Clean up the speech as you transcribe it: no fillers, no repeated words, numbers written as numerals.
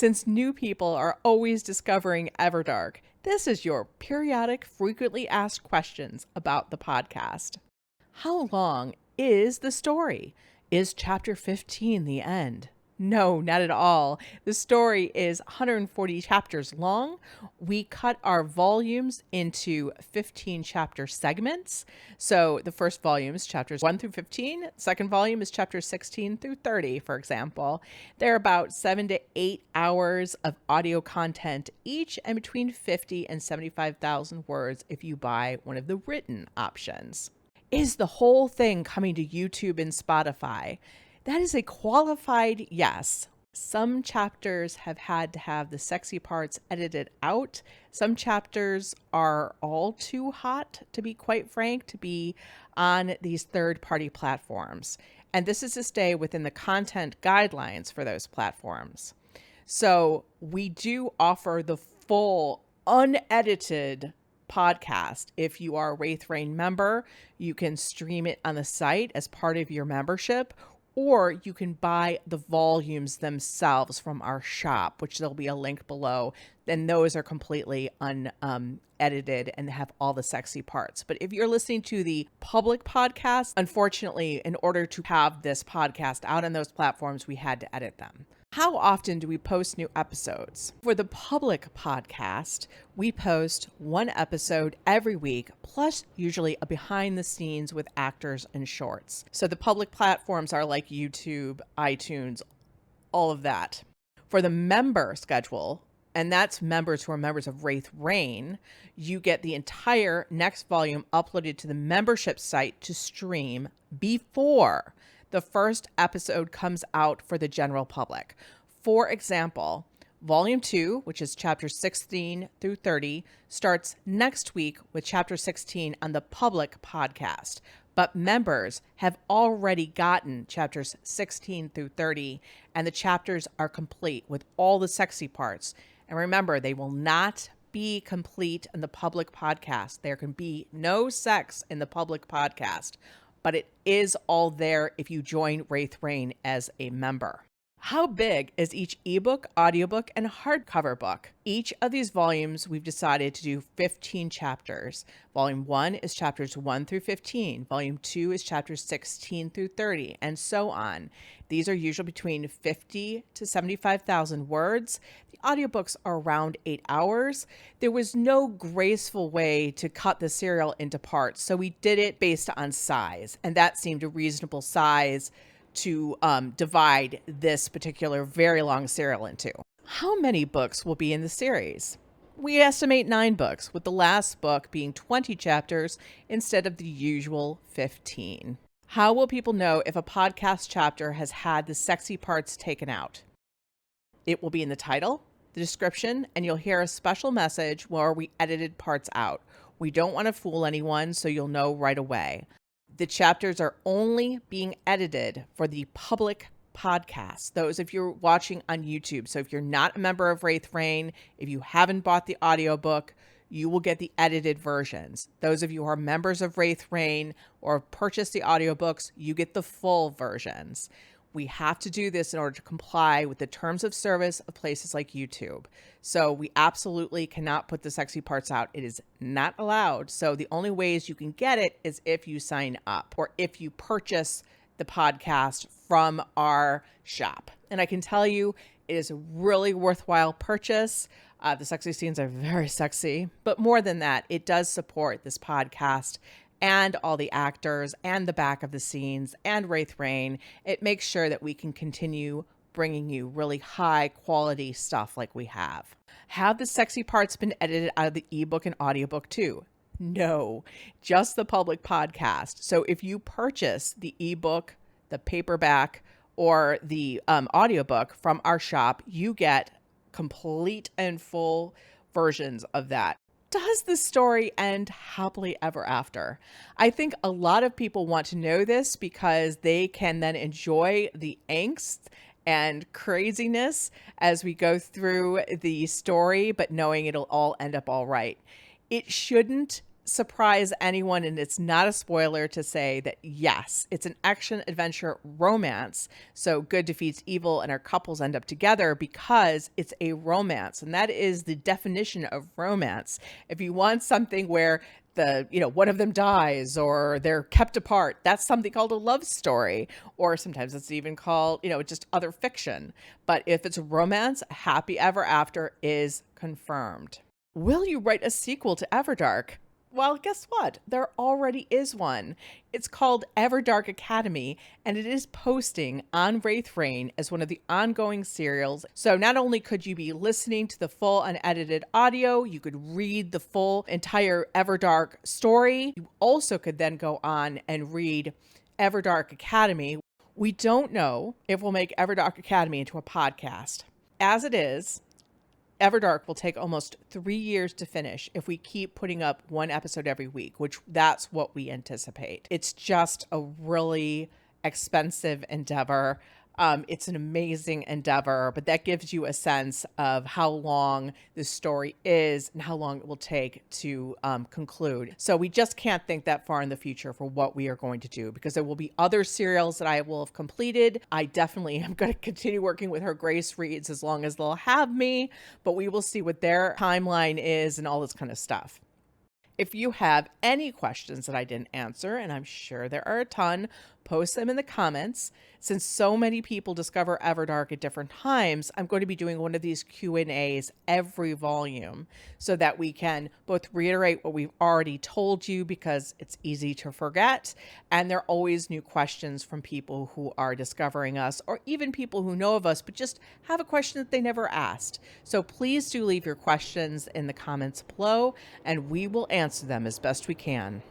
Since new people are always discovering Everdark, this is your periodic, frequently asked questions about the podcast. How long is the story? Is chapter 15 the end? No, not at all. The story is 140 chapters long. We cut our volumes into 15 chapter segments. So the first volume is chapters 1 through 15. Second volume is chapters 16 through 30, for example. They're about 7 to 8 hours of audio content each, and between 50 and 75,000 words if you buy one of the written options. Is the whole thing coming to YouTube and Spotify? That is a qualified yes. Some chapters have had to have the sexy parts edited out. Some chapters are all too hot, to be quite frank, to be on these third-party platforms. And this is to stay within the content guidelines for those platforms. So we do offer the full, unedited podcast. If you are a Wraith Rain member, you can stream it on the site as part of your membership, or you can buy the volumes themselves from our shop, which there'll be a link below. Then those are completely unedited and have all the sexy parts. But if you're listening to the public podcast, unfortunately, in order to have this podcast out on those platforms, we had to edit them. How often do we post new episodes? For the public podcast, we post one episode every week, plus usually a behind the scenes with actors and shorts. So the public platforms are like YouTube, iTunes, all of that. For the member schedule, and that's members who are members of Wraith Rain, you get the entire next volume uploaded to the membership site to stream before the first episode comes out for the general public. For example, Volume 2, which is chapters 16 through 30, starts next week with chapter 16 on the public podcast. But members have already gotten chapters 16 through 30, and the chapters are complete with all the sexy parts. And remember, they will not be complete in the public podcast. There can be no sex in the public podcast, but it is all there if you join Wraith Rain as a member. How big is each ebook, audiobook, and hardcover book? Each of these volumes we've decided to do 15 chapters. Volume 1 is chapters 1 through 15. Volume 2 is chapters 16 through 30, and so on. These are usually between 50 to 75,000 words. The audiobooks are around 8 hours. There was no graceful way to cut the serial into parts, so we did it based on size, and that seemed a reasonable size to divide this particular very long serial into. How many books will be in the series? We estimate 9 books, with the last book being 20 chapters instead of the usual 15. How will people know if a podcast chapter has had the sexy parts taken out? It will be in the title, the description, and you'll hear a special message where we edited parts out. We don't want to fool anyone, so you'll know right away. The chapters are only being edited for the public podcast. Those if you're watching on YouTube. So if you're not a member of Wraith Rain, if you haven't bought the audiobook, you will get the edited versions. Those of you who are members of Wraith Rain or purchased the audiobooks, you get the full versions. We have to do this in order to comply with the terms of service of places like YouTube. So we absolutely cannot put the sexy parts out. It is not allowed. So the only ways you can get it is if you sign up or if you purchase the podcast from our shop. And I can tell you, it is a really worthwhile purchase. The sexy scenes are very sexy, but more than that, it does support this podcast and all the actors and the back of the scenes and Wraith Rain. It makes sure that we can continue bringing you really high quality stuff like we have. Have the sexy parts been edited out of the ebook and audiobook too? No, just the public podcast. So if you purchase the ebook, the paperback, or the audiobook from our shop, you get complete and full versions of that. Does the story end happily ever after? I think a lot of people want to know this because they can then enjoy the angst and craziness as we go through the story, but knowing it'll all end up all right. It shouldn't surprise anyone, and it's not a spoiler to say that yes, it's an action adventure romance. So good defeats evil and our couples end up together because it's a romance. And that is the definition of romance. If you want something where one of them dies or they're kept apart, that's something called a love story, or sometimes it's even called, just other fiction. But if it's a romance, happy ever after is confirmed. Will you write a sequel to Everdark? Well, guess what? There already is one. It's called Everdark Academy, and it is posting on Wraith Rain as one of the ongoing serials. So not only could you be listening to the full unedited audio, you could read the full entire Everdark story. You also could then go on and read Everdark Academy. We don't know if we'll make Everdark Academy into a podcast. As it is, Everdark will take almost 3 years to finish if we keep putting up one episode every week, which that's what we anticipate. It's just a really expensive endeavor. It's an amazing endeavor, but that gives you a sense of how long this story is and how long it will take to conclude. So we just can't think that far in the future for what we are going to do, because there will be other serials that I will have completed. I definitely am going to continue working with her Grace Reads as long as they'll have me, but we will see what their timeline is and all this kind of stuff. If you have any questions that I didn't answer, and I'm sure there are a ton, post them in the comments. Since so many people discover Everdark at different times, I'm going to be doing one of these Q&As every volume so that we can both reiterate what we've already told you, because it's easy to forget, and there are always new questions from people who are discovering us, or even people who know of us but just have a question that they never asked. So please do leave your questions in the comments below, and we will answer them as best we can.